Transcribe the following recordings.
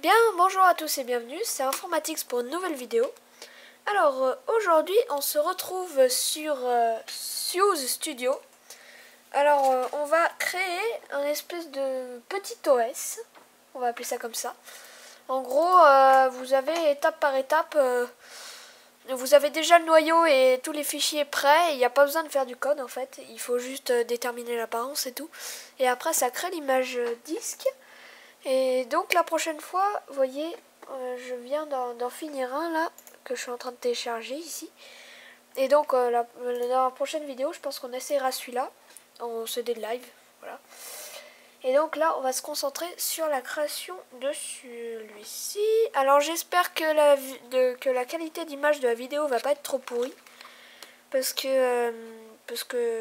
Bien, bonjour à tous et bienvenue, c'est Informatix pour une nouvelle vidéo. Alors, aujourd'hui, on se retrouve sur Fuse Studio. Alors, on va créer un espèce de petit OS, on va appeler ça comme ça. En gros, vous avez étape par étape, vous avez déjà le noyau et tous les fichiers prêts. Il n'y a pas besoin de faire du code en fait, il faut juste déterminer l'apparence et tout. Et après, ça crée l'image disque. Et donc la prochaine fois, vous voyez, je viens d'en finir un là, que je suis en train de télécharger ici. Et donc dans la prochaine vidéo, je pense qu'on essaiera celui-là, en CD live, voilà. Et donc là, on va se concentrer sur la création de celui-ci. Alors j'espère que la qualité d'image de la vidéo va pas être trop pourrie. Parce que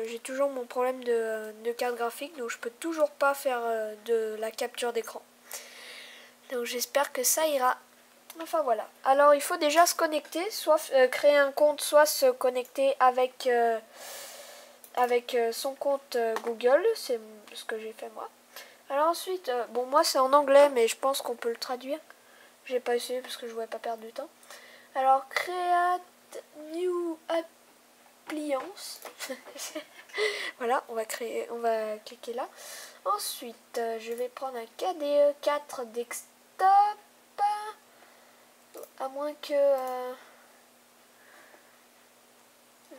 j'ai toujours mon problème de carte graphique, donc je peux toujours pas faire de la capture d'écran. Donc j'espère que ça ira. Enfin voilà. Alors il faut déjà se connecter, soit créer un compte, soit se connecter avec son compte Google. C'est ce que j'ai fait moi. Alors ensuite, bon moi c'est en anglais, mais je pense qu'on peut le traduire. J'ai pas essayé parce que je voulais pas perdre du temps. Alors create new appliance. Voilà, on va cliquer là. Ensuite, je vais prendre un KDE 4 desktop. À moins que...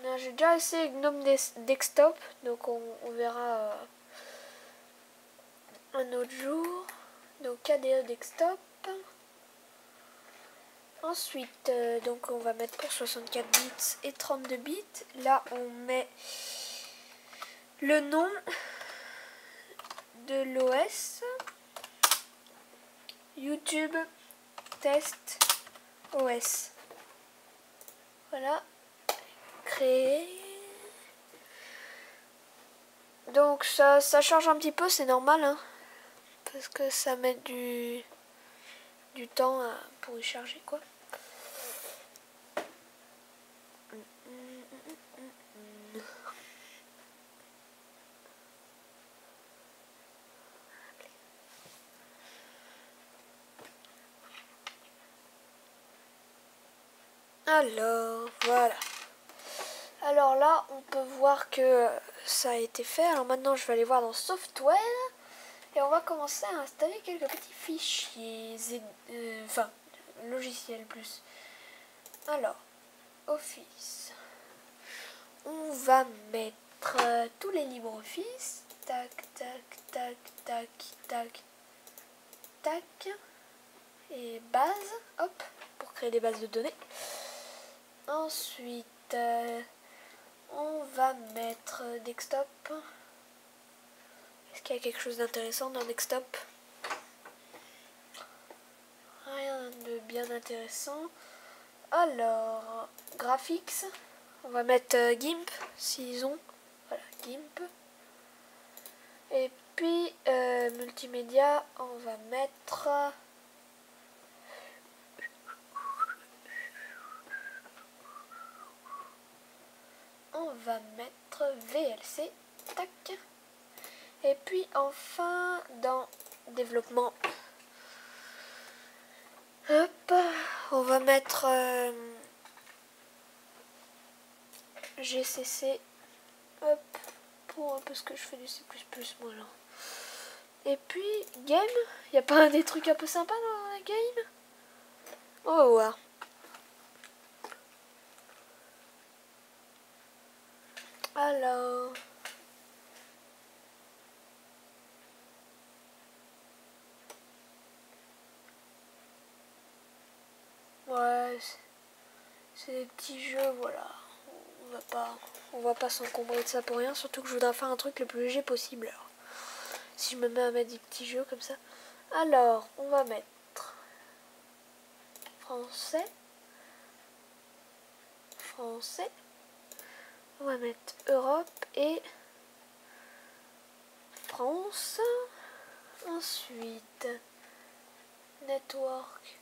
non, j'ai déjà essayé GNOME Desktop, donc on verra un autre jour. Donc KDE Desktop. Ensuite, donc on va mettre pour 64 bits et 32 bits. Là, on met le nom de l'OS. YouTube Test OS. Voilà. Créer. Donc ça change un petit peu, c'est normal, hein, parce que ça met du temps pour y charger, quoi. Alors, voilà. Alors là, on peut voir que ça a été fait. Alors maintenant, je vais aller voir dans Software. Et on va commencer à installer quelques petits fichiers. Enfin, logiciels plus. Alors, Office. On va mettre tous les LibreOffice. Tac, tac, tac, tac, tac, tac. Et base, hop, pour créer des bases de données. Ensuite, on va mettre desktop. Est-ce qu'il y a quelque chose d'intéressant dans desktop? Rien de bien intéressant. Alors, graphics. On va mettre GIMP, s'ils ont. Voilà, GIMP. Et puis, multimédia, on va mettre... on va mettre VLC, tac. Et puis enfin dans développement, hop, on va mettre GCC, hop, pour parce que je fais du C++ moi là. Et puis game, y a pas des trucs un peu sympas dans la game? On va voir. Alors, ouais, c'est des petits jeux, voilà. On va pas s'encombrer de ça pour rien, surtout que je voudrais faire un truc le plus léger possible. Alors, si je me mets à mettre des petits jeux comme ça. Alors, on va mettre français. Français. On va mettre Europe et France. Ensuite, network.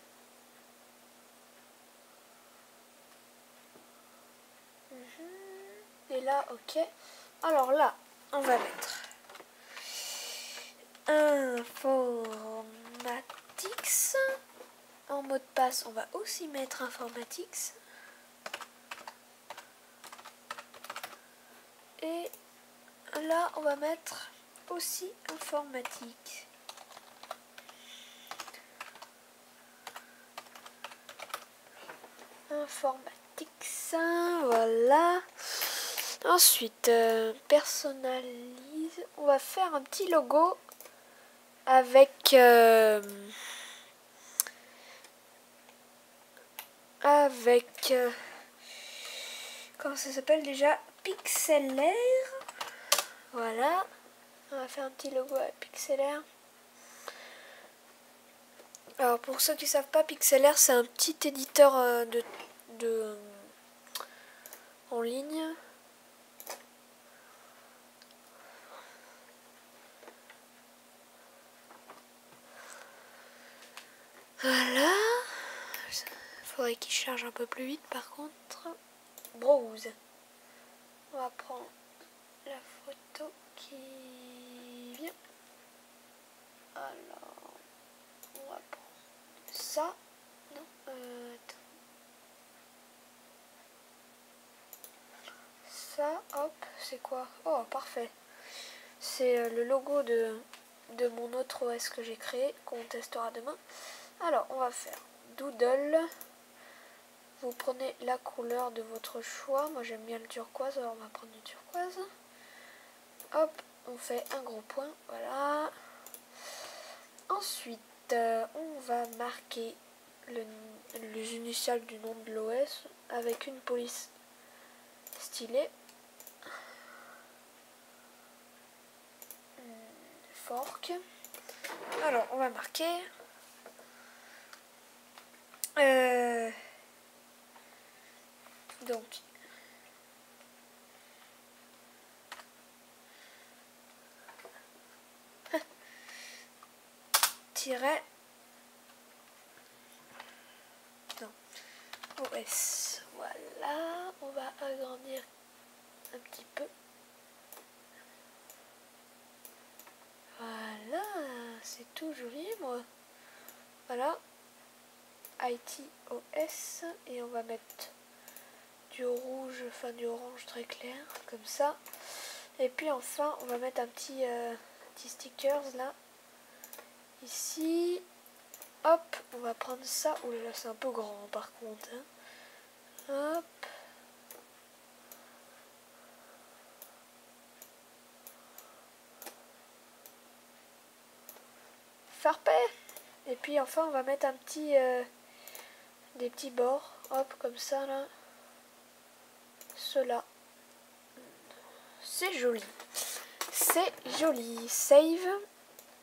Et là, ok. Alors là, on va mettre Informatix. En mot de passe, on va aussi mettre Informatix. Et là, on va mettre aussi Informatique. Informatix, voilà. Ensuite, personnalise. On va faire un petit logo avec comment ça s'appelle déjà, Pixelaire. Voilà, on va faire un petit logo avec Pixelaire. Alors pour ceux qui savent pas, Pixelaire c'est un petit éditeur en ligne. Voilà. Faudrait qu'il charge un peu plus vite par contre. Browse. On va prendre la photo qui vient. Alors, on va prendre ça. Non, attends. Ça, hop, c'est quoi? Oh, parfait. C'est le logo de mon autre OS que j'ai créé, qu'on testera demain. Alors, on va faire Doodle. Vous prenez la couleur de votre choix. Moi, j'aime bien le turquoise, alors on va prendre du turquoise. Hop, on fait un gros point, voilà. Ensuite, on va marquer les initiales du nom de l'OS avec une police stylée. Fork. Alors, on va marquer donc tiret non, OS. Voilà, on va agrandir un petit peu. Voilà, c'est tout joli, moi. Voilà, ITOS, et on va mettre du rouge, enfin du orange très clair, comme ça. Et puis enfin, on va mettre un petit stickers là, ici. Hop, on va prendre ça. Oh là là, c'est un peu grand par contre. Hein. Hop. Parfait. Et puis enfin, on va mettre un petit, des petits bords. Hop, comme ça là. Cela. C'est joli. C'est joli. Save.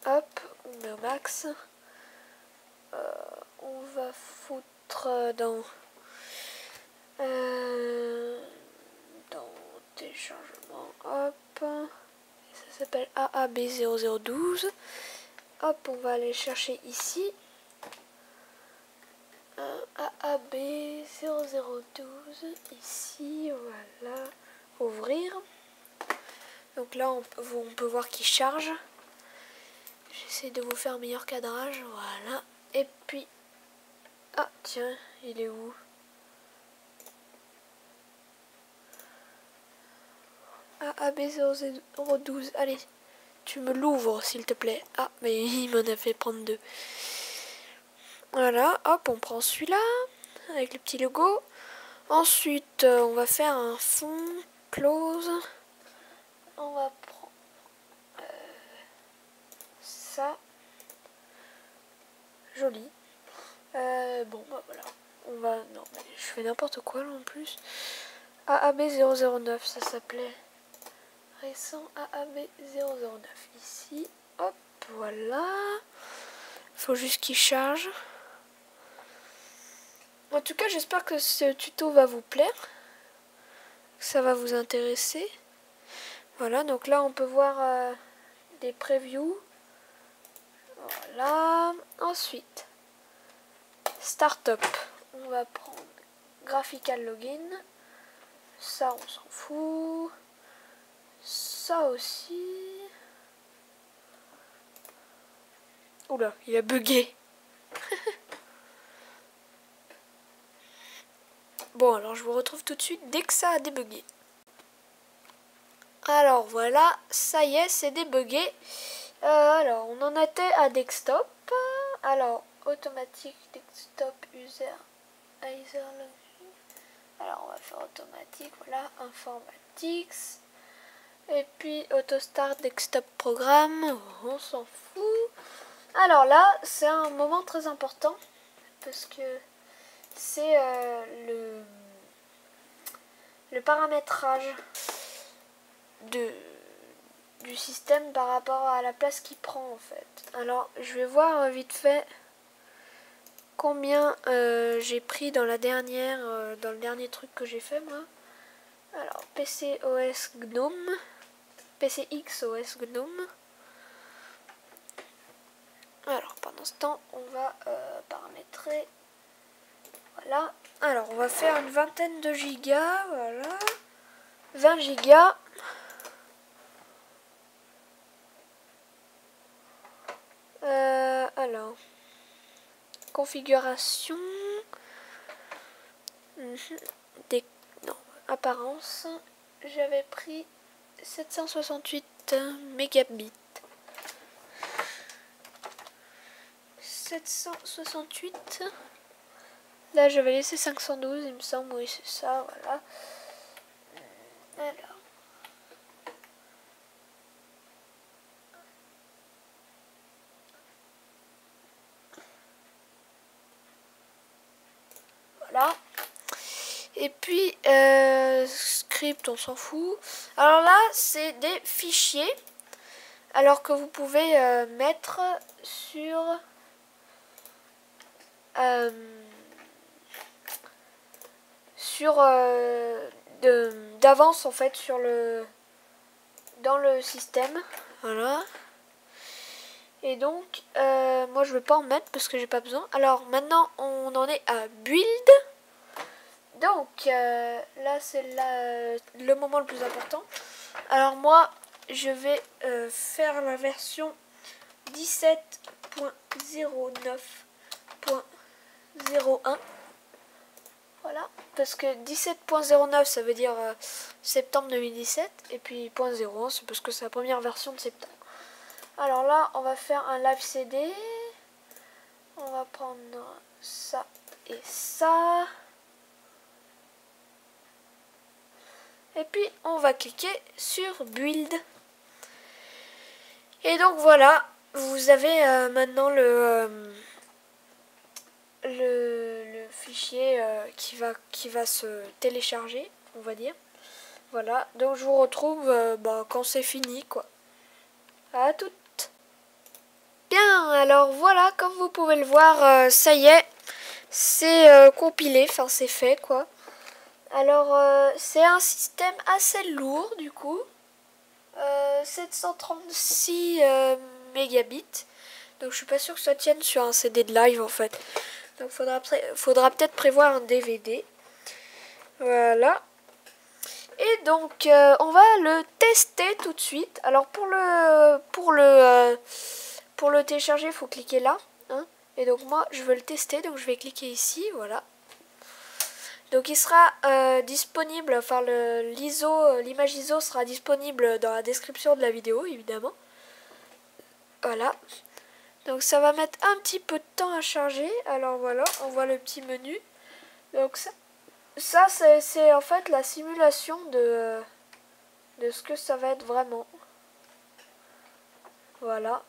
Hop, on met au max. On va foutre dans téléchargement. Hop. Ça s'appelle AAB0012. Hop, on va aller chercher ici. AAB0012. Ici, voilà. Ouvrir. Donc là, on peut voir qu'il charge. J'essaie de vous faire un meilleur cadrage. Voilà. Et puis... Ah, tiens, il est où? AAB0012. Allez, tu me l'ouvres, s'il te plaît. Ah, mais il m'en a fait prendre deux. Voilà, hop, on prend celui-là, avec le petit logo. Ensuite, on va faire un fond close. On va prendre ça. Joli. Bon, bah voilà. On va... Non, mais je fais n'importe quoi là en plus. AAB009, ça s'appelait. Récent AAB009. Ici, hop, voilà. Faut juste qu'il charge. En tout cas, j'espère que ce tuto va vous plaire. Que ça va vous intéresser. Voilà, donc là on peut voir des previews. Voilà. Ensuite, Startup. On va prendre Graphical Login. Ça, on s'en fout. Ça aussi. Oula, il a bugué. Bon, alors je vous retrouve tout de suite dès que ça a débugué. Alors voilà, ça y est, c'est débugué. Alors, on en était à desktop. Alors, automatique, desktop, user, login. Alors, on va faire automatique, voilà, informatics. Et puis, autostart, desktop, programme, on s'en fout. Alors là, c'est un moment très important, parce que c'est le paramétrage du système par rapport à la place qu'il prend en fait. Alors je vais voir vite fait combien j'ai pris dans la dernière dans le dernier truc que j'ai fait moi. Alors PC OS GNOME, PCX OS GNOME. Alors pendant ce temps on va paramétrer. Voilà. Alors on va faire une vingtaine de gigas, voilà. 20 gigas. Alors, configuration, non, apparence, j'avais pris 768 mégabits. 768, là j'avais laissé 512 il me semble, oui c'est ça, voilà. Alors. Voilà. Et puis, script, on s'en fout. Alors là, c'est des fichiers. Alors que vous pouvez mettre sur... d'avance en fait sur dans le système. Voilà. Et donc, moi je vais pas en mettre parce que j'ai pas besoin. Alors maintenant, on en est à build. Donc, là c'est le moment le plus important. Alors moi, je vais faire la version 17.09.01. Voilà, parce que 17.09 ça veut dire septembre 2017 et puis .01 c'est parce que c'est la première version de septembre. Alors là, on va faire un live CD. On va prendre ça et ça. Et puis on va cliquer sur build. Et donc voilà, vous avez maintenant le fichier qui va se télécharger, on va dire. Voilà, donc je vous retrouve quand c'est fini quoi. À toutes. Bien, alors voilà, comme vous pouvez le voir, ça y est, c'est compilé, enfin c'est fait quoi. Alors c'est un système assez lourd du coup, 736 mégabits, donc je suis pas sûre que ça tienne sur un CD de live en fait. Donc faudra peut-être prévoir un DVD. Voilà. Et donc on va le tester tout de suite. Alors pour le télécharger, il faut cliquer là. Hein. Et donc moi je veux le tester, donc je vais cliquer ici, voilà. Donc il sera disponible, enfin l'image ISO sera disponible dans la description de la vidéo évidemment. Voilà. Donc ça va mettre un petit peu de temps à charger. Alors voilà, on voit le petit menu. Donc ça c'est en fait la simulation de ce que ça va être vraiment. Voilà.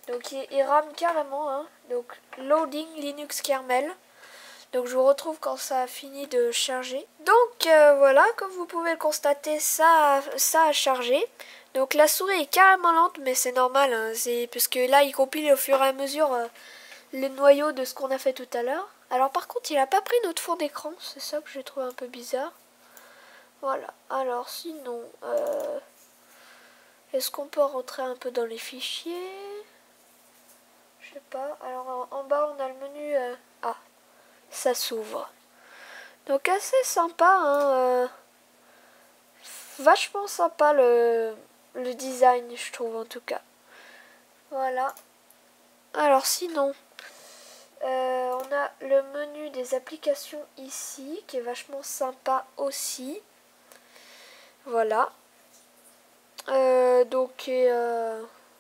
Donc il rame carrément. Hein. Donc loading Linux kernel. Donc je vous retrouve quand ça a fini de charger. Donc voilà, comme vous pouvez le constater, ça a chargé. Donc la souris est carrément lente, mais c'est normal. Hein, parce que là, il compile au fur et à mesure le noyau de ce qu'on a fait tout à l'heure. Alors par contre, il n'a pas pris notre fond d'écran. C'est ça que j'ai trouvé un peu bizarre. Voilà. Alors sinon, est-ce qu'on peut rentrer un peu dans les fichiers? Je sais pas. Alors en bas, on a le menu... Ah, ça s'ouvre. Donc assez sympa, hein, vachement sympa le design, je trouve en tout cas. Voilà. Alors sinon, On a le menu des applications ici, qui est vachement sympa aussi. Voilà.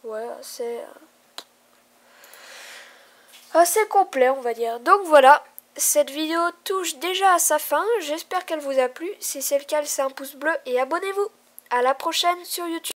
Ouais, assez complet, on va dire. Donc voilà, cette vidéo touche déjà à sa fin. J'espère qu'elle vous a plu. Si c'est le cas, laissez un pouce bleu et abonnez-vous. À la prochaine sur YouTube.